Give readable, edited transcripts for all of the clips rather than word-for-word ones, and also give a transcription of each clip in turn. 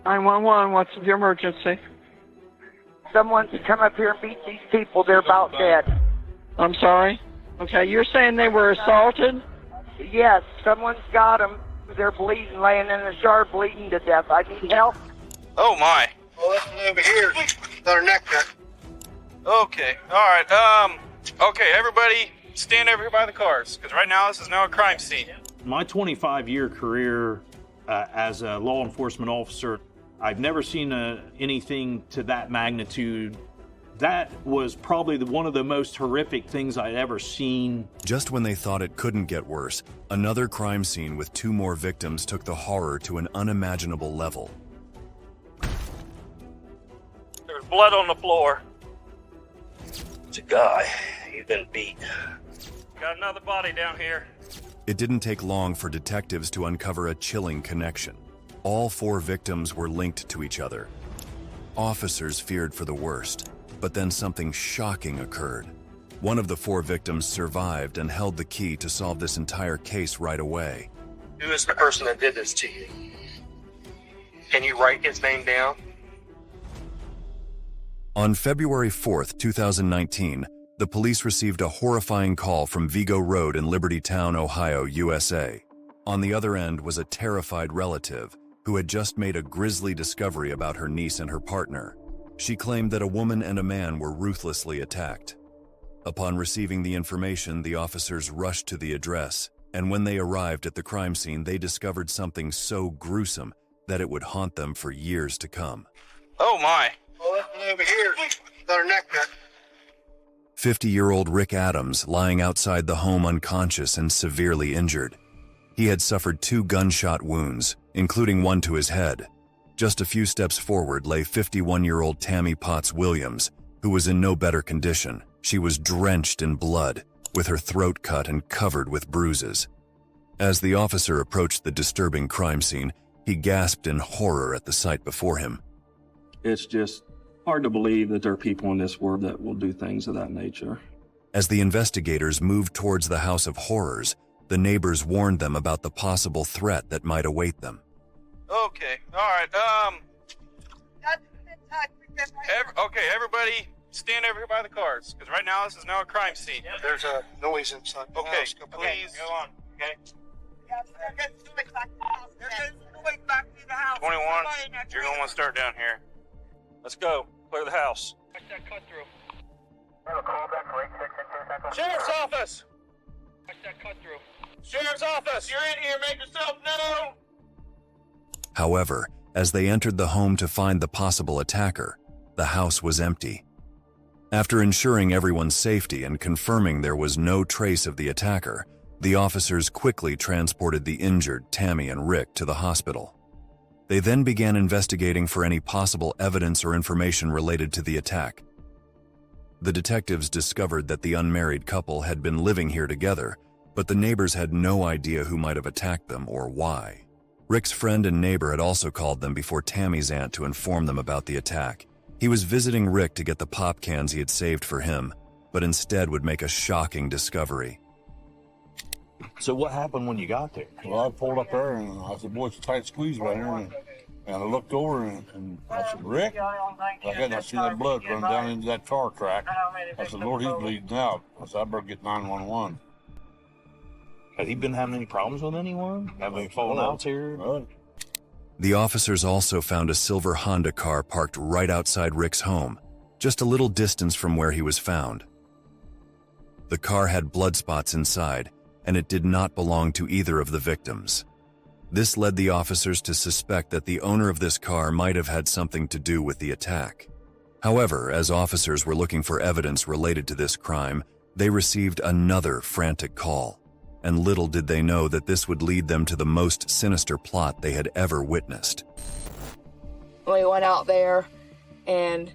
911, what's the emergency? Someone's come up here and beat these people. They're about dead. I'm sorry? Okay, you're saying they were assaulted? Yes, someone's got them. They're bleeding, laying in the yard, bleeding to death. I need help. Oh, my. Well, this one over here got her neck cut. Okay, all right. Okay, everybody stand over here by the cars, because right now this is now a crime scene. My 25-year career as a law enforcement officer, I've never seen anything to that magnitude. That was probably one of the most horrific things I'd ever seen. Just when they thought it couldn't get worse, another crime scene with 2 more victims took the horror to an unimaginable level. There's blood on the floor. It's a guy. He's been beat. Got another body down here. It didn't take long for detectives to uncover a chilling connection. All 4 victims were linked to each other. Officers feared for the worst, but then something shocking occurred. One of the 4 victims survived and held the key to solve this entire case right away. Who is the person that did this to you? Can you write his name down? On February 4th, 2019, the police received a horrifying call from Vigo Road in Liberty Town, Ohio, USA. On the other end was a terrified relative who had just made a grisly discovery about her niece and her partner. She claimed that a woman and a man were ruthlessly attacked. Upon receiving the information, the officers rushed to the address, and when they arrived at the crime scene, they discovered something so gruesome that it would haunt them for years to come. Oh, my. Well, this one over here got her neck cut. 50-year-old Rick Adams lying outside the home unconscious and severely injured. He had suffered 2 gunshot wounds, including one to his head. Just a few steps forward lay 51-year-old Tammy Potts Williams, who was in no better condition. She was drenched in blood, with her throat cut and covered with bruises. As the officer approached the disturbing crime scene, he gasped in horror at the sight before him. It's just hard to believe that there are people in this world that will do things of that nature. As the investigators moved towards the House of Horrors, the neighbors warned them about the possible threat that might await them. Okay, all right, okay, everybody stand over here by the cars, because right now this is now a crime scene. There's a noise inside the Okay, house. please. Go on, okay? 21, you're going to want to start down here. Let's go. Clear the house. Sheriff's office! Sheriff's office, you're in here, make yourself known! However, as they entered the home to find the possible attacker, the house was empty. After ensuring everyone's safety and confirming there was no trace of the attacker, the officers quickly transported the injured Tammy and Rick to the hospital. They then began investigating for any possible evidence or information related to the attack. The detectives discovered that the unmarried couple had been living here together, but the neighbors had no idea who might have attacked them or why. Rick's friend and neighbor had also called them before Tammy's aunt to inform them about the attack. He was visiting Rick to get the pop cans he had saved for him, but instead would make a shocking discovery. So what happened when you got there? Well, I pulled up there and I said, boy, it's a tight squeeze right here. And I looked over and I said, Rick? I see that blood running down into that tar track. I said, Lord, he's bleeding out. I said, I better get 911. Had he been having any problems with anyone? Having any falling outs here? The officers also found a silver Honda car parked right outside Rick's home, just a little distance from where he was found. The car had blood spots inside, and it did not belong to either of the victims. This led the officers to suspect that the owner of this car might have had something to do with the attack. However, as officers were looking for evidence related to this crime, they received another frantic call, and little did they know that this would lead them to the most sinister plot they had ever witnessed. We went out there and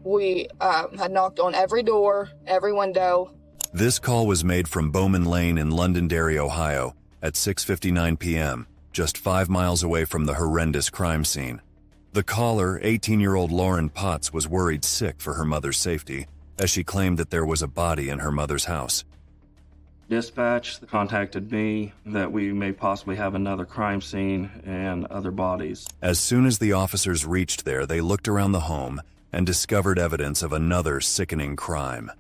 we had knocked on every door, every window. This call was made from Bowman Lane in Londonderry, Ohio, at 6:59 p.m., just 5 miles away from the horrendous crime scene. The caller, 18-year-old Lauren Potts, was worried sick for her mother's safety, as she claimed that there was a body in her mother's house. Dispatch contacted me that we may possibly have another crime scene and other bodies. As soon as the officers reached there, they looked around the home and discovered evidence of another sickening crime.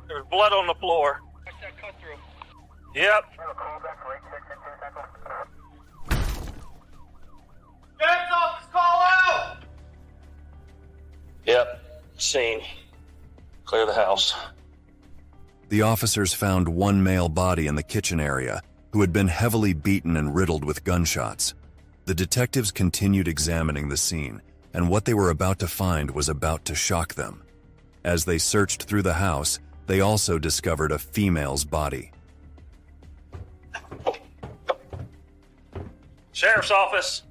There's blood on the floor. What's that cut through? Yep. Sheriff's office, call out! Yep, scene. Clear the house. The officers found one male body in the kitchen area who had been heavily beaten and riddled with gunshots. The detectives continued examining the scene, and what they were about to find was about to shock them. As they searched through the house, they also discovered a female's body. Sheriff's office.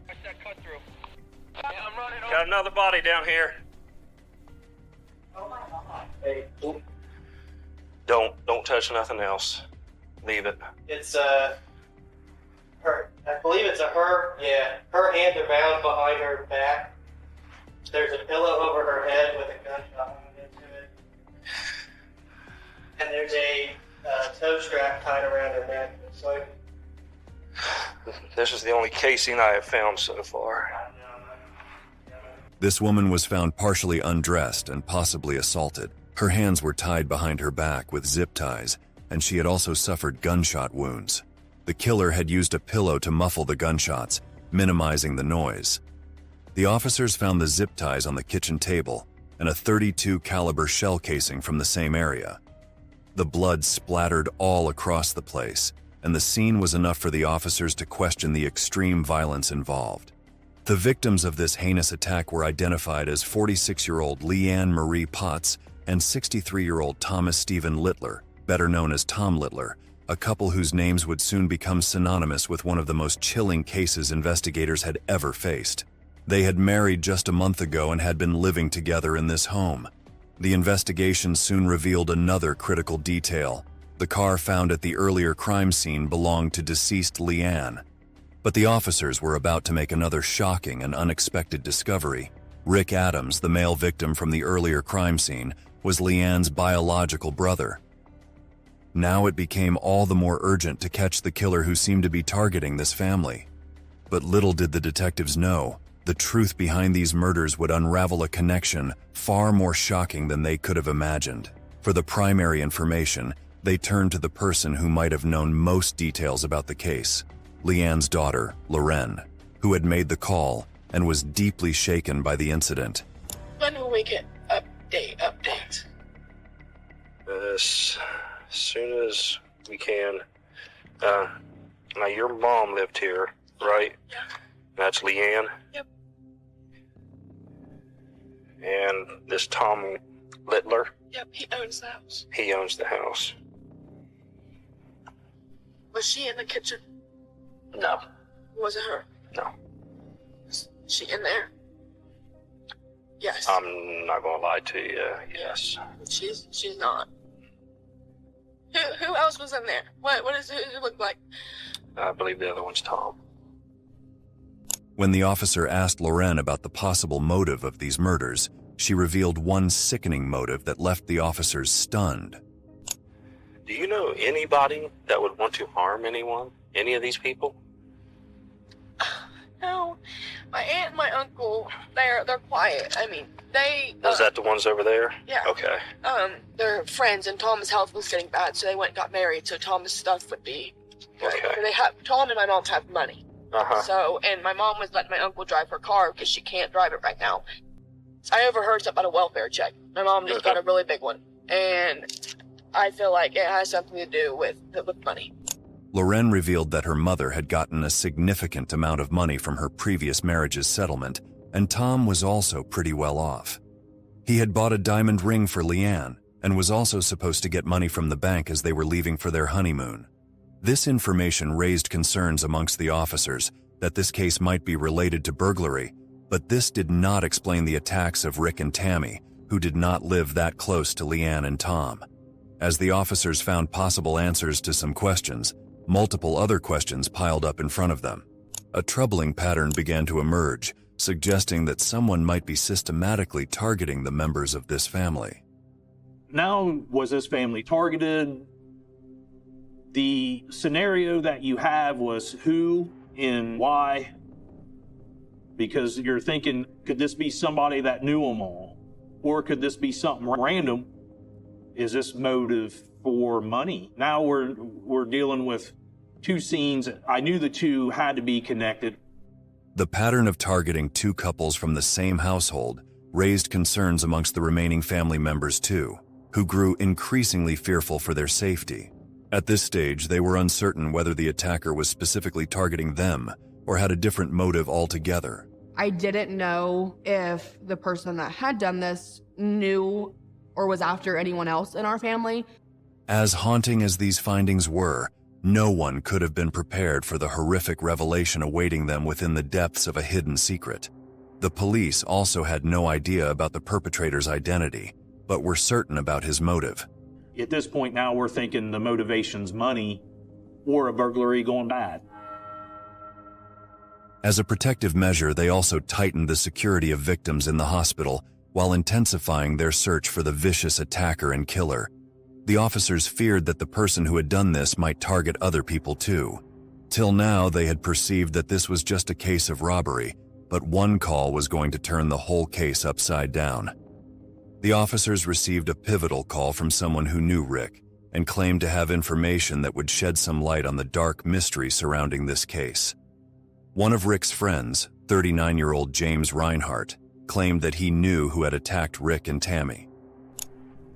What's that cut through? Got another body down here. Hey, don't touch nothing else. Leave it. It's her. I believe it's her. Yeah, her hands are bound behind her back. There's a pillow over her head with a gunshot into it, and there's a toe strap tied around her neck. So This is the only casing I have found so far. This woman was found partially undressed and possibly assaulted. Her hands were tied behind her back with zip ties, and she had also suffered gunshot wounds. The killer had used a pillow to muffle the gunshots, minimizing the noise. The officers found the zip ties on the kitchen table and a .32 caliber shell casing from the same area. The blood splattered all across the place, and the scene was enough for the officers to question the extreme violence involved. The victims of this heinous attack were identified as 46-year-old Leanne Marie Potts and 63-year-old Thomas Stephen Littler, better known as Tom Littler, a couple whose names would soon become synonymous with one of the most chilling cases investigators had ever faced. They had married just a month ago and had been living together in this home. The investigation soon revealed another critical detail. The car found at the earlier crime scene belonged to deceased Leanne. But the officers were about to make another shocking and unexpected discovery. Rick Adams, the male victim from the earlier crime scene, was Leanne's biological brother. Now it became all the more urgent to catch the killer who seemed to be targeting this family. But little did the detectives know, the truth behind these murders would unravel a connection far more shocking than they could have imagined. For the primary information, they turned to the person who might have known most details about the case, Leanne's daughter, Loren, who had made the call and was deeply shaken by the incident. When will we get updates? As soon as we can. Now your mom lived here, right? Yeah. That's Leanne? Yep. And this Tom Littler? Yep, he owns the house. He owns the house. Was she in the kitchen? No. Was it her? No. Was she in there? Yes. I'm not gonna lie to you, yes. She's not. Who else was in there? What does it look like? I believe the other one's Tom. When the officer asked Loren about the possible motive of these murders, she revealed one sickening motive that left the officers stunned. Do you know anybody that would want to harm anyone? Any of these people? No. My aunt and my uncle, they're quiet. I mean, they... Is that the ones over there? Yeah. Okay. They're friends, and Tom's health was getting bad, so they went and got married, so Tom's stuff would be good. Okay. Tom and my mom have money. Uh-huh. So, and my mom was letting my uncle drive her car because she can't drive it right now. I overheard something about a welfare check. My mom just got a really big one, and I feel like it has something to do with money. Loren revealed that her mother had gotten a significant amount of money from her previous marriage's settlement, and Tom was also pretty well off. He had bought a diamond ring for Leanne and was also supposed to get money from the bank as they were leaving for their honeymoon. This information raised concerns amongst the officers that this case might be related to burglary, but this did not explain the attacks of Rick and Tammy, who did not live that close to Leanne and Tom. As the officers found possible answers to some questions, multiple other questions piled up in front of them. A troubling pattern began to emerge, suggesting that someone might be systematically targeting the members of this family. Now, was this family targeted? The scenario that you have was who and why, because you're thinking, could this be somebody that knew them all? Or could this be something random? Is this motive for money? Now we're dealing with two scenes. I knew the two had to be connected. The pattern of targeting two couples from the same household raised concerns amongst the remaining family members too, who grew increasingly fearful for their safety. At this stage, they were uncertain whether the attacker was specifically targeting them or had a different motive altogether. I didn't know if the person that had done this knew or was after anyone else in our family. As haunting as these findings were, no one could have been prepared for the horrific revelation awaiting them within the depths of a hidden secret. The police also had no idea about the perpetrator's identity, but were certain about his motive. At this point now, we're thinking the motivation's money or a burglary gone bad. As a protective measure, they also tightened the security of victims in the hospital while intensifying their search for the vicious attacker and killer. The officers feared that the person who had done this might target other people too. Till now, they had perceived that this was just a case of robbery, but one call was going to turn the whole case upside down. The officers received a pivotal call from someone who knew Rick and claimed to have information that would shed some light on the dark mystery surrounding this case. One of Rick's friends, 39-year-old James Reinhardt, claimed that he knew who had attacked Rick and Tammy.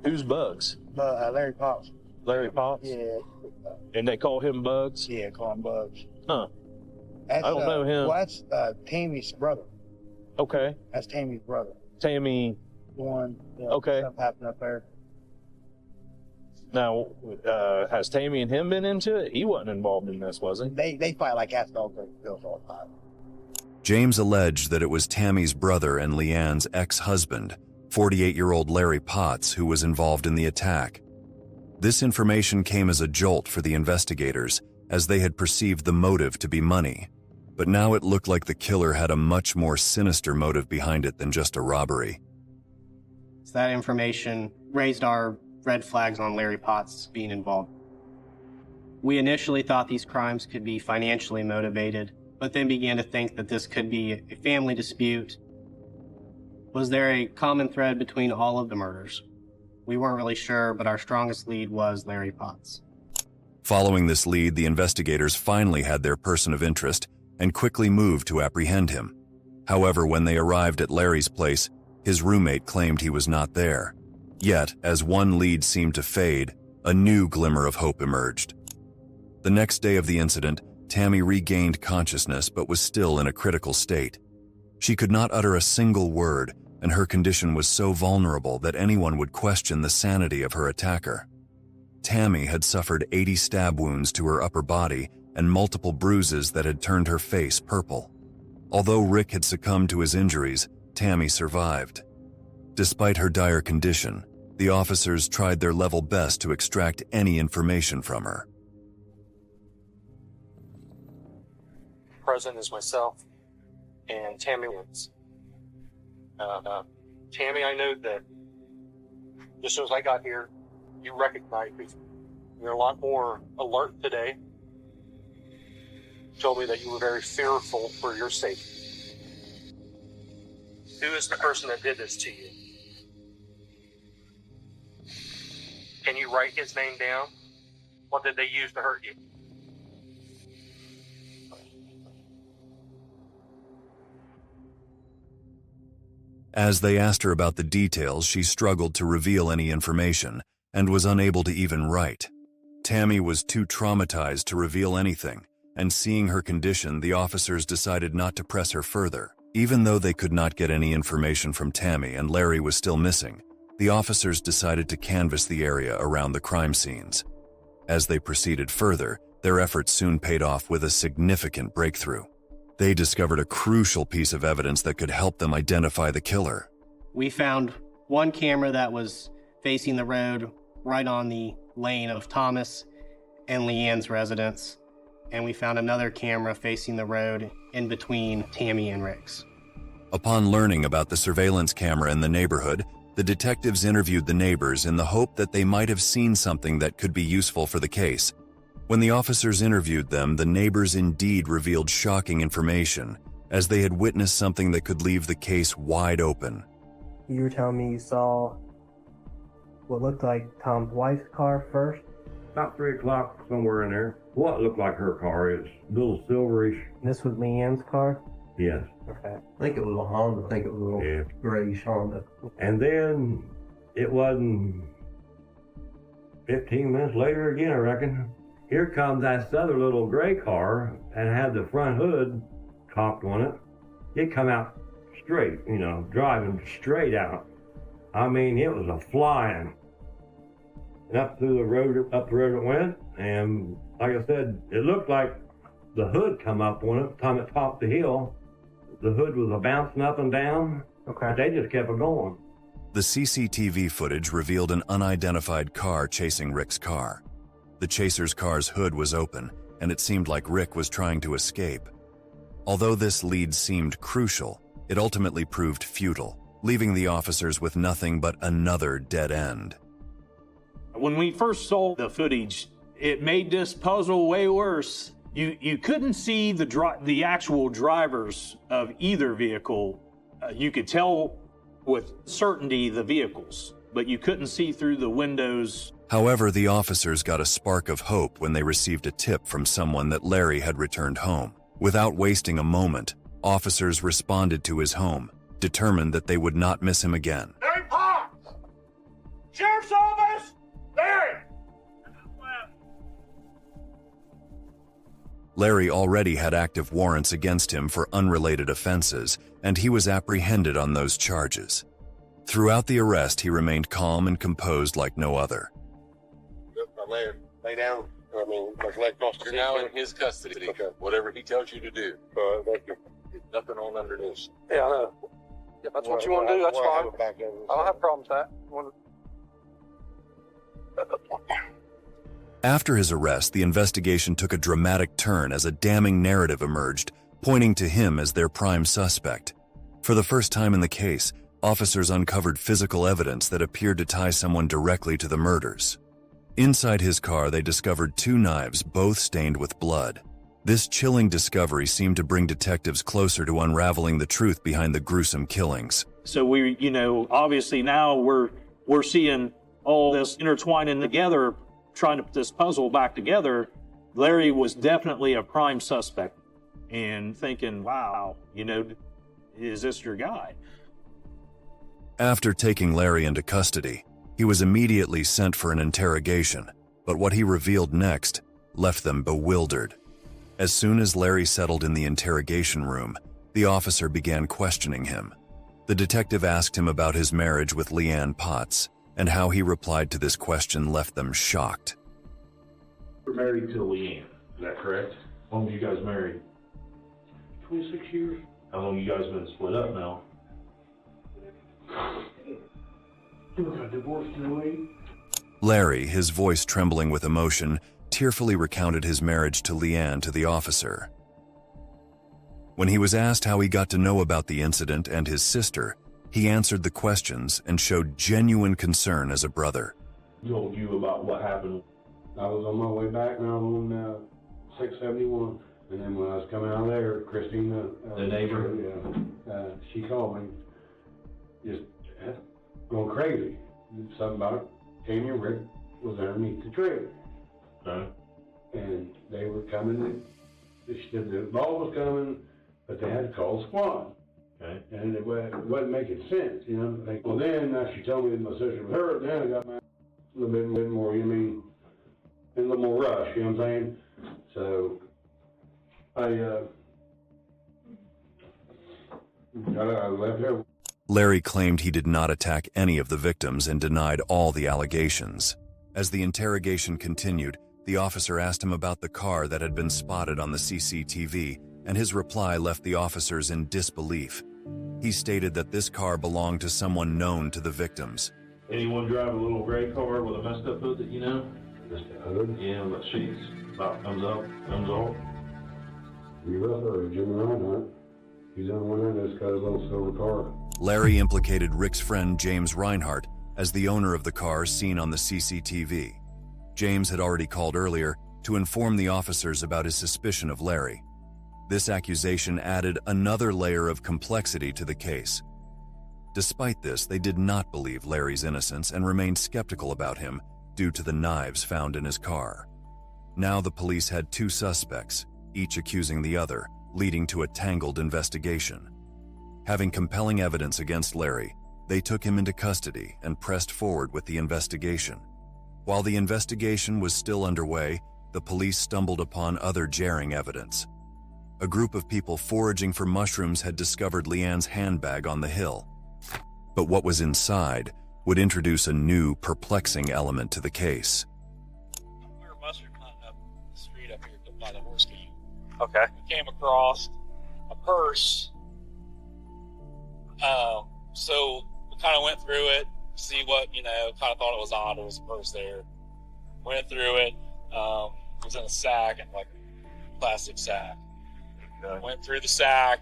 Who's Bugs? Larry Potts. Larry Potts? Yeah. And they call him Bugs? Yeah, call him Bugs. Huh. That's, I don't know him. Well, that's Tammy's brother. Okay. That's Tammy's brother. Tammy. The one. Okay. Stuff happened up there. Now, has Tammy and him been into it? He wasn't involved in this, was he? They fight like cats, dogs, and bills all the time. James alleged that it was Tammy's brother and Leanne's ex-husband, 48-year-old Larry Potts, who was involved in the attack. This information came as a jolt for the investigators, as they had perceived the motive to be money. But now it looked like the killer had a much more sinister motive behind it than just a robbery. So that information raised our red flags on Larry Potts being involved. We initially thought these crimes could be financially motivated, but then began to think that this could be a family dispute. Was there a common thread between all of the murders? We weren't really sure, but our strongest lead was Larry Potts. Following this lead, the investigators finally had their person of interest and quickly moved to apprehend him. However, when they arrived at Larry's place, his roommate claimed he was not there. Yet, as one lead seemed to fade, a new glimmer of hope emerged. The next day of the incident, Tammy regained consciousness but was still in a critical state. She could not utter a single word, and her condition was so vulnerable that anyone would question the sanity of her attacker. Tammy had suffered 80 stab wounds to her upper body and multiple bruises that had turned her face purple. Although Rick had succumbed to his injuries, Tammy survived. Despite her dire condition, the officers tried their level best to extract any information from her. Present is myself and Tammy Woods. Tammy, I know that just as soon as I got here, you recognized me. You're a lot more alert today. You told me that you were very fearful for your safety. Who is the person that did this to you? Can you write his name down? What did they use to hurt you? As they asked her about the details, she struggled to reveal any information and was unable to even write. Tammy was too traumatized to reveal anything, and seeing her condition, the officers decided not to press her further. Even though they could not get any information from Tammy and Larry was still missing, the officers decided to canvass the area around the crime scenes. As they proceeded further, their efforts soon paid off with a significant breakthrough. They discovered a crucial piece of evidence that could help them identify the killer. We found one camera that was facing the road right on the lane of Thomas and Leanne's residence, and we found another camera facing the road in between Tammy and Rick's. Upon learning about the surveillance camera in the neighborhood, the detectives interviewed the neighbors in the hope that they might have seen something that could be useful for the case. When the officers interviewed them, the neighbors indeed revealed shocking information, as they had witnessed something that could leave the case wide open. You were telling me you saw what looked like Tom's wife's car first? About 3 o'clock, somewhere in there. What looked like her car is a little silverish. This was Leanne's car? Yes. Okay. I think it was a Honda. I think it was a little grayish Honda. And then it wasn't 15 minutes later again, I reckon. Here comes that other little gray car and had the front hood cocked on it. It come out straight, you know, driving straight out. I mean, it was a flying. And up the road it went. And like I said, it looked like the hood come up on it. Time it topped the hill, the hood was a bouncing up and down. Okay. But they just kept it going. The CCTV footage revealed an unidentified car chasing Rick's car. The chaser's car's hood was open, and it seemed like Rick was trying to escape. Although this lead seemed crucial, it ultimately proved futile, leaving the officers with nothing but another dead end. When we first saw the footage, it made this puzzle way worse. You couldn't see the actual drivers of either vehicle. You could tell with certainty the vehicles, but you couldn't see through the windows. However, the officers got a spark of hope when they received a tip from someone that Larry had returned home. Without wasting a moment, officers responded to his home, determined that they would not miss him again. Larry Potts! Sheriff's Office! Larry! Larry already had active warrants against him for unrelated offenses, and he was apprehended on those charges. Throughout the arrest, he remained calm and composed like no other. Lay down. I mean, like lay across the You're now in his custody. Okay. Whatever he tells you to do. Thank you. Nothing on under this. Yeah, I know. If that's what you want to do, that's fine. I don't have problems with that. After his arrest, the investigation took a dramatic turn as a damning narrative emerged, pointing to him as their prime suspect. For the first time in the case, officers uncovered physical evidence that appeared to tie someone directly to the murders. Inside his car, they discovered 2 knives, both stained with blood. This chilling discovery seemed to bring detectives closer to unraveling the truth behind the gruesome killings. So obviously now we're seeing all this intertwining together, trying to put this puzzle back together. Larry was definitely a prime suspect, and thinking, wow, is this your guy? After taking Larry into custody, he was immediately sent for an interrogation, but what he revealed next left them bewildered. As soon as Larry settled in the interrogation room, the officer began questioning him. The detective asked him about his marriage with Leanne Potts, and how he replied to this question left them shocked. You're married to Leanne, is that correct? How long have you guys married? 26 years. How long you guys been split up now? You got divorced in a way? Larry, his voice trembling with emotion, tearfully recounted his marriage to Leanne to the officer. When he was asked how he got to know about the incident and his sister, he answered the questions and showed genuine concern as a brother. He told you about what happened. I was on my way back and I was on 671. And then when I was coming out of there, Christina, the neighbor, she called me, just going crazy. Something about Tammy and Rick was underneath the trailer. Okay. And they were coming. She said the ball was coming, but they had to call the squad. Okay. And it wasn't making sense, Like, well, then she told me that my sister was hurt. Then I got a little bit more. A little more rush. You know what I'm saying? So I left her. Larry claimed he did not attack any of the victims and denied all the allegations. As the interrogation continued, the officer asked him about the car that had been spotted on the CCTV, and his reply left the officers in disbelief. He stated that this car belonged to someone known to the victims. Anyone drive a little gray car with a messed up hood that you know? Just a hood? Yeah, but sheets about comes up, comes off. You or Jimmy Reinhardt. He's in one end, it's got a little silver car. Larry implicated Rick's friend James Reinhardt as the owner of the car seen on the CCTV. James had already called earlier to inform the officers about his suspicion of Larry. This accusation added another layer of complexity to the case. Despite this, they did not believe Larry's innocence and remained skeptical about him due to the knives found in his car. Now the police had two suspects, each accusing the other, leading to a tangled investigation. Having compelling evidence against Larry, they took him into custody and pressed forward with the investigation. While the investigation was still underway, the police stumbled upon other jarring evidence. A group of people foraging for mushrooms had discovered Leanne's handbag on the hill. But what was inside would introduce a new, perplexing element to the case. We were mushroom hunting up the street up here by the horse feed. Okay. We came across a purse. So we kind of went through it, see what, kind of thought it was odd. There was a purse there. Went through it. It was in a sack, and like a plastic sack. Okay. Went through the sack,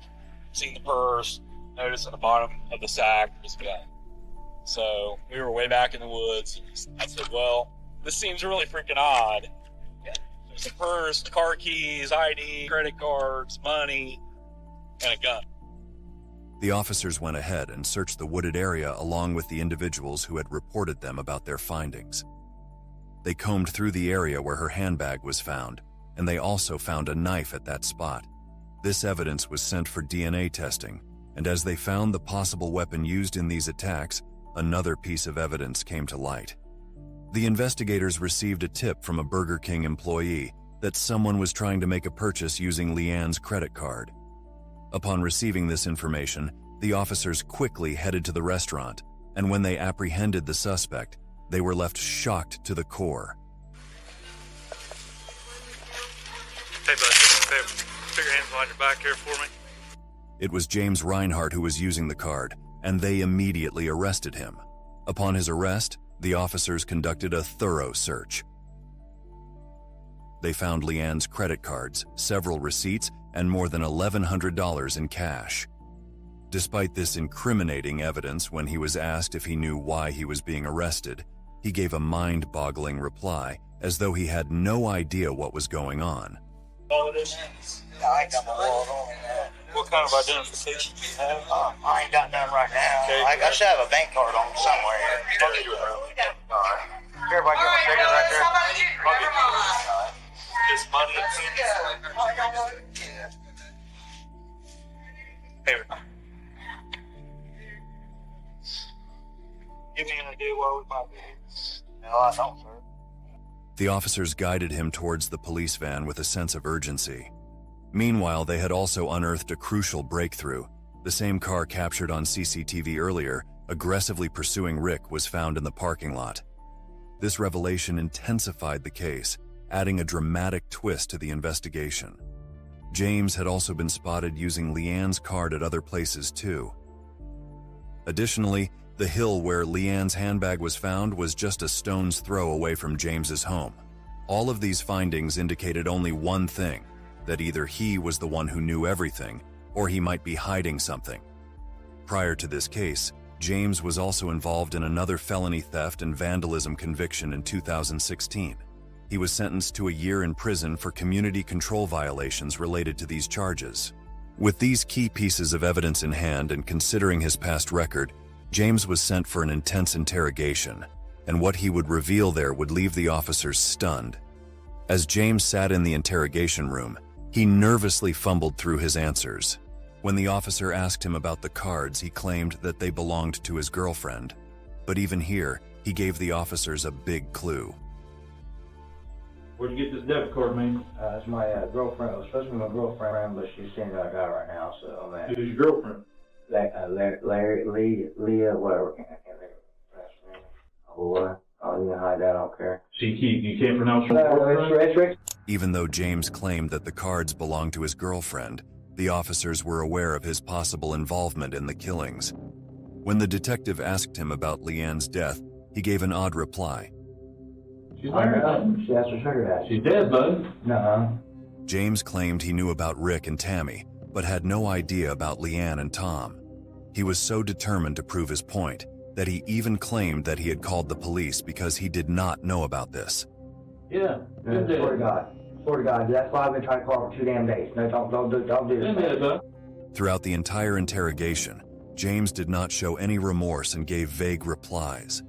seen the purse, noticed at the bottom of the sack was a gun. So we were way back in the woods. I said, well, this seems really freaking odd. There's a purse, car keys, ID, credit cards, money, and a gun. The officers went ahead and searched the wooded area along with the individuals who had reported them about their findings. They combed through the area where her handbag was found, and they also found a knife at that spot. This evidence was sent for DNA testing, and as they found the possible weapon used in these attacks, another piece of evidence came to light. The investigators received a tip from a Burger King employee that someone was trying to make a purchase using Leanne's credit card. Upon receiving this information, the officers quickly headed to the restaurant, and when they apprehended the suspect, they were left shocked to the core. Hey, bud, do me a favor. Put your hands behind your back here for me. It was James Reinhardt who was using the card, and they immediately arrested him. Upon his arrest, the officers conducted a thorough search. They found Leanne's credit cards, several receipts, and more than $1,100 in cash. Despite this incriminating evidence, when he was asked if he knew why he was being arrested, he gave a mind-boggling reply, as though he had no idea what was going on. All it is? What kind of identification do you have? I ain't got none right now. Okay. I should have a bank card on me somewhere. Everybody get my figure right there. Just money. Hey, Give me an idea why we might be here. No, I don't, sir. The officers guided him towards the police van with a sense of urgency. Meanwhile, they had also unearthed a crucial breakthrough. The same car captured on CCTV earlier, aggressively pursuing Rick, was found in the parking lot. This revelation intensified the case, adding a dramatic twist to the investigation. James had also been spotted using Leanne's card at other places too. Additionally, the hill where Leanne's handbag was found was just a stone's throw away from James's home. All of these findings indicated only one thing: that either he was the one who knew everything, or he might be hiding something. Prior to this case, James was also involved in another felony theft and vandalism conviction in 2016. He was sentenced to a year in prison for community control violations related to these charges. With these key pieces of evidence in hand and considering his past record, James was sent for an intense interrogation, and what he would reveal there would leave the officers stunned. As James sat in the interrogation room, he nervously fumbled through his answers. When the officer asked him about the cards, he claimed that they belonged to his girlfriend. But even here, he gave the officers a big clue. Where'd you get this debit card, man? It's my girlfriend. It was supposed to be my girlfriend, but she's seeing our guy right now, so I'm at. Who's your girlfriend? Larry, Leah, whatever. I can't think of her last name. Oh, you can hide that, I don't care. So you can't pronounce her girlfriend? Even though James claimed that the cards belonged to his girlfriend, the officers were aware of his possible involvement in the killings. When the detective asked him about Leanne's death, he gave an odd reply. She's married. That's her sugar daddy. She's dead, bud. Nuh-uh. James claimed he knew about Rick and Tammy, but had no idea about Leanne and Tom. He was so determined to prove his point that he even claimed that he had called the police because he did not know about this. Yeah, swear to God. Swear to God, that's why I've been trying to call for 2 damn days. No, don't do this. Throughout the entire interrogation, James did not show any remorse and gave vague replies.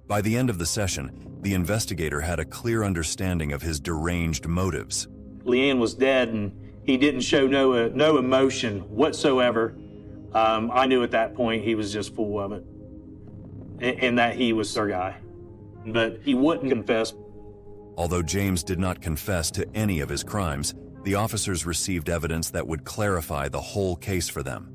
By the end of the session, the investigator had a clear understanding of his deranged motives. Leanne was dead, and he didn't show no emotion whatsoever. I knew at that point he was just full of it, and that he was their guy. But he wouldn't confess. Although James did not confess to any of his crimes, the officers received evidence that would clarify the whole case for them.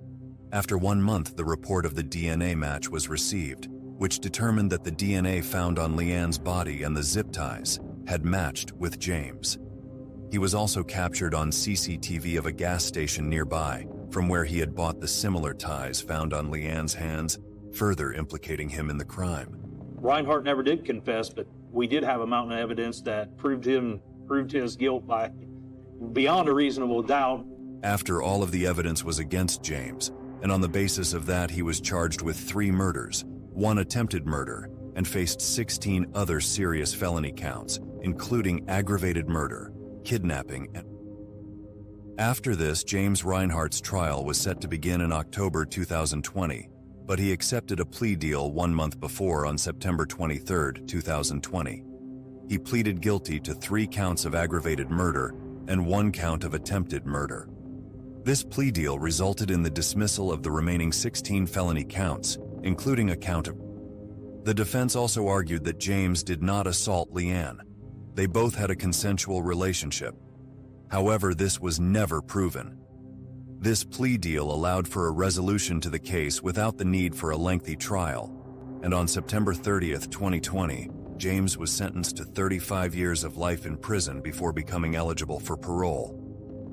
After 1 month, the report of the DNA match was received, which determined that the DNA found on Leanne's body and the zip ties had matched with James. He was also captured on CCTV of a gas station nearby, from where he had bought the similar ties found on Leanne's hands, further implicating him in the crime. Reinhardt never did confess, but we did have a mountain of evidence that proved his guilt by beyond a reasonable doubt. After all of the evidence was against James, and on the basis of that he was charged with 3 murders, 1 attempted murder, and faced 16 other serious felony counts, including aggravated murder, kidnapping, and... After this, James Reinhardt's trial was set to begin in October 2020, but he accepted a plea deal 1 month before on September 23, 2020. He pleaded guilty to 3 counts of aggravated murder and 1 count of attempted murder. This plea deal resulted in the dismissal of the remaining 16 felony counts, including a count of... The defense also argued that James did not assault Leanne. They both had a consensual relationship. However, this was never proven. This plea deal allowed for a resolution to the case without the need for a lengthy trial, and on September 30th, 2020, James was sentenced to 35 years of life in prison before becoming eligible for parole.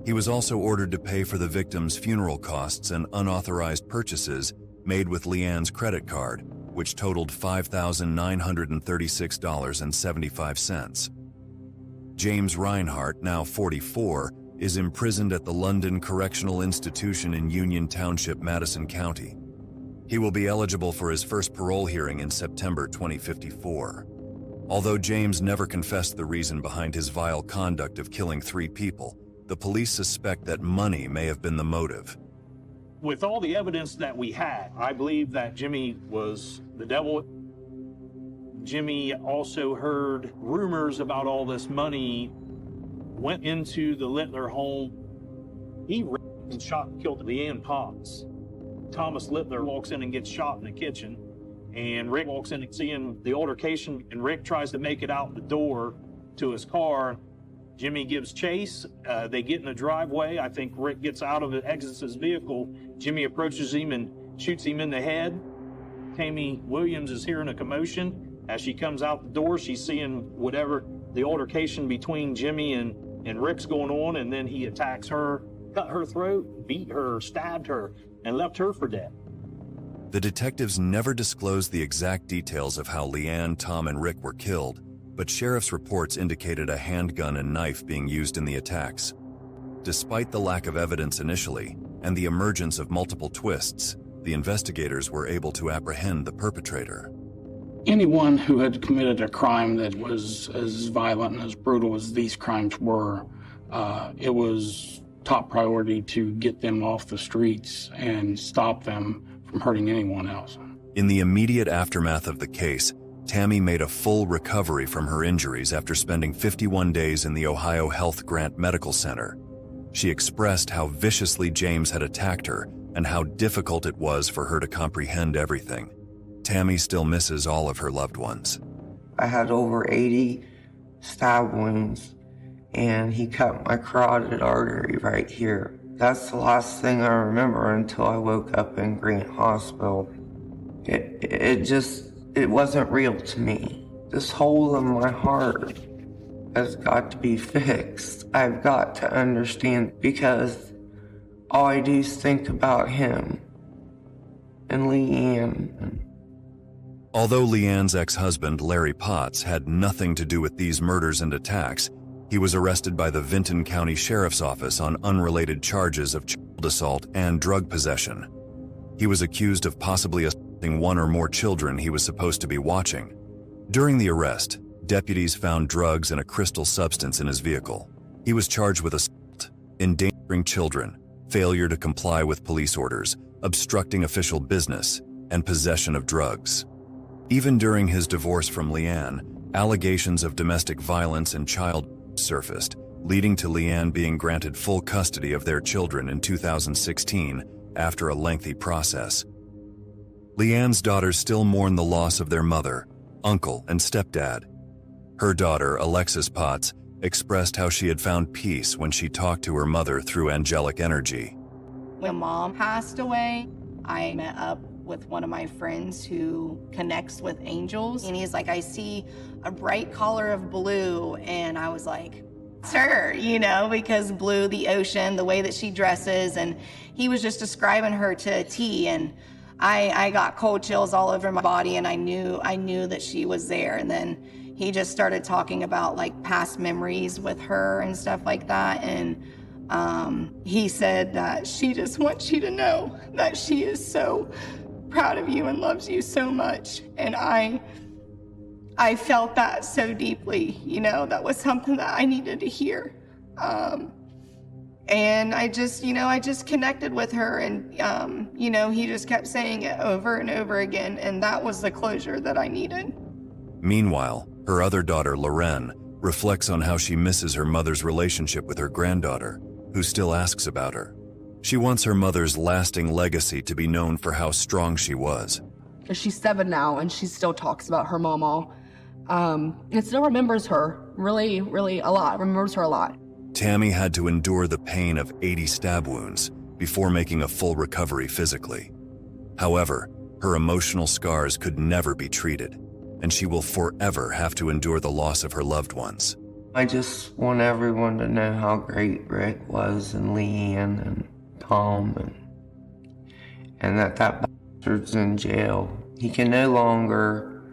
He was also ordered to pay for the victim's funeral costs and unauthorized purchases made with Leanne's credit card, which totaled $5,936.75. James Reinhardt, now 44, is imprisoned at the London Correctional Institution in Union Township, Madison County. He will be eligible for his first parole hearing in September 2054. Although James never confessed the reason behind his vile conduct of killing 3 people, the police suspect that money may have been the motive. With all the evidence that we had, I believe that Jimmy was the devil. Jimmy also heard rumors about all this money, went into the Littler home. He raped and shot and killed Leanne Potts. Thomas Littler walks in and gets shot in the kitchen, and Rick walks in and seeing the altercation, and Rick tries to make it out the door to his car. Jimmy gives chase. They get in the driveway. I think Rick gets out of it, exits his vehicle. Jimmy approaches him and shoots him in the head. Tammy Williams is hearing a commotion. As she comes out the door, she's seeing whatever the altercation between Jimmy and Rick's going on, and then he attacks her, cut her throat, beat her, stabbed her, and left her for dead. The detectives never disclosed the exact details of how Leanne, Tom, and Rick were killed, but sheriff's reports indicated a handgun and knife being used in the attacks. Despite the lack of evidence initially, and the emergence of multiple twists, the investigators were able to apprehend the perpetrator. Anyone who had committed a crime that was as violent and as brutal as these crimes were, it was top priority to get them off the streets and stop them from hurting anyone else. In the immediate aftermath of the case, Tammy made a full recovery from her injuries after spending 51 days in the Ohio Health Grant Medical Center. She expressed how viciously James had attacked her and how difficult it was for her to comprehend everything. Tammy still misses all of her loved ones. I had over 80 stab wounds, and he cut my carotid artery right here. That's the last thing I remember until I woke up in Grant Hospital. It wasn't real to me. This hole in my heart has got to be fixed. I've got to understand, because all I do is think about him and Leanne. Although Leanne's ex-husband, Larry Potts, had nothing to do with these murders and attacks, he was arrested by the Vinton County Sheriff's Office on unrelated charges of child child assault and drug possession. He was accused of possibly assaulting one or more children he was supposed to be watching. During the arrest, deputies found drugs and a crystal substance in his vehicle. He was charged with assault, endangering children, failure to comply with police orders, obstructing official business, and possession of drugs. Even during his divorce from Leanne, allegations of domestic violence and child abuse surfaced, leading to Leanne being granted full custody of their children in 2016 after a lengthy process. Leanne's daughters still mourn the loss of their mother, uncle, and stepdad. Her daughter, Alexis Potts, expressed how she had found peace when she talked to her mother through angelic energy. When Mom passed away, I met up with one of my friends who connects with angels, and he's like, I see a bright color of blue, and I was like, it's her, you know, because blue, the ocean, the way that she dresses, and he was just describing her to a T, and I got cold chills all over my body, and I knew that she was there. And then he just started talking about like past memories with her and stuff like that, and he said that she just wants you to know that she is so proud of you and loves you so much. And I felt that so deeply, you know, that was something that I needed to hear. And I just connected with her, and, he just kept saying it over and over again, and that was the closure that I needed. Meanwhile, her other daughter, Loren, reflects on how she misses her mother's relationship with her granddaughter, who still asks about her. She wants her mother's lasting legacy to be known for how strong she was. She's 7 now, and she still talks about her mama. And still remembers her really, really a lot, remembers her a lot. Tammy had to endure the pain of 80 stab wounds before making a full recovery physically. However, her emotional scars could never be treated, and she will forever have to endure the loss of her loved ones. I just want everyone to know how great Rick was, and Leanne and Tom, and that bastard's in jail. He can no longer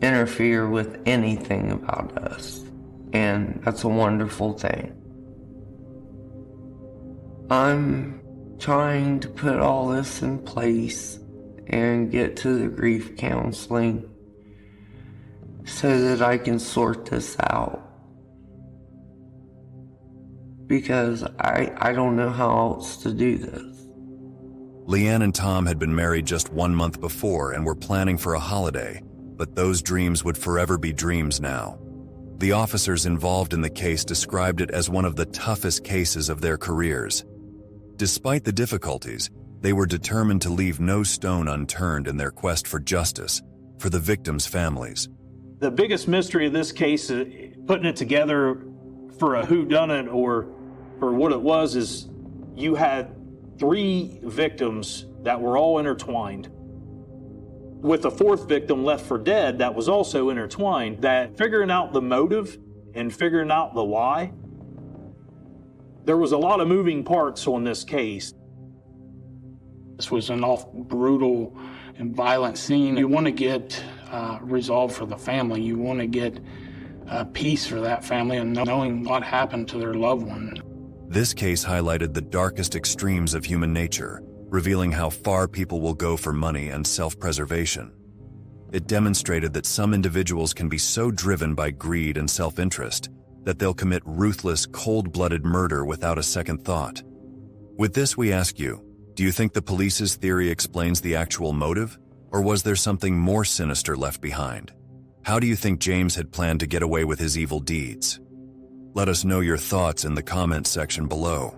interfere with anything about us, and that's a wonderful thing. I'm trying to put all this in place and get to the grief counseling so that I can sort this out. Because I don't know how else to do this. Leanne and Tom had been married just 1 month before and were planning for a holiday, but those dreams would forever be dreams now. The officers involved in the case described it as one of the toughest cases of their careers. Despite the difficulties, they were determined to leave no stone unturned in their quest for justice for the victims' families. The biggest mystery of this case, putting it together for a whodunit or for what it was, is you had 3 victims that were all intertwined, with a 4th victim left for dead that was also intertwined. That figuring out the motive and figuring out the why, there was a lot of moving parts on this case. This was an awful brutal and violent scene. You want to get resolved for the family. You want to get peace for that family and knowing what happened to their loved one. This case highlighted the darkest extremes of human nature, revealing how far people will go for money and self-preservation. It demonstrated that some individuals can be so driven by greed and self-interest that they'll commit ruthless, cold-blooded murder without a second thought. With this, we ask you, do you think the police's theory explains the actual motive, or was there something more sinister left behind? How do you think James had planned to get away with his evil deeds? Let us know your thoughts in the comments section below.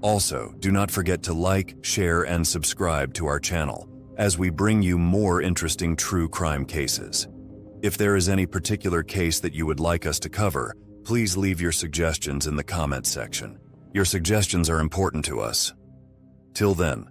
Also, do not forget to like, share, and subscribe to our channel as we bring you more interesting true crime cases. If there is any particular case that you would like us to cover, please leave your suggestions in the comments section. Your suggestions are important to us. Till then,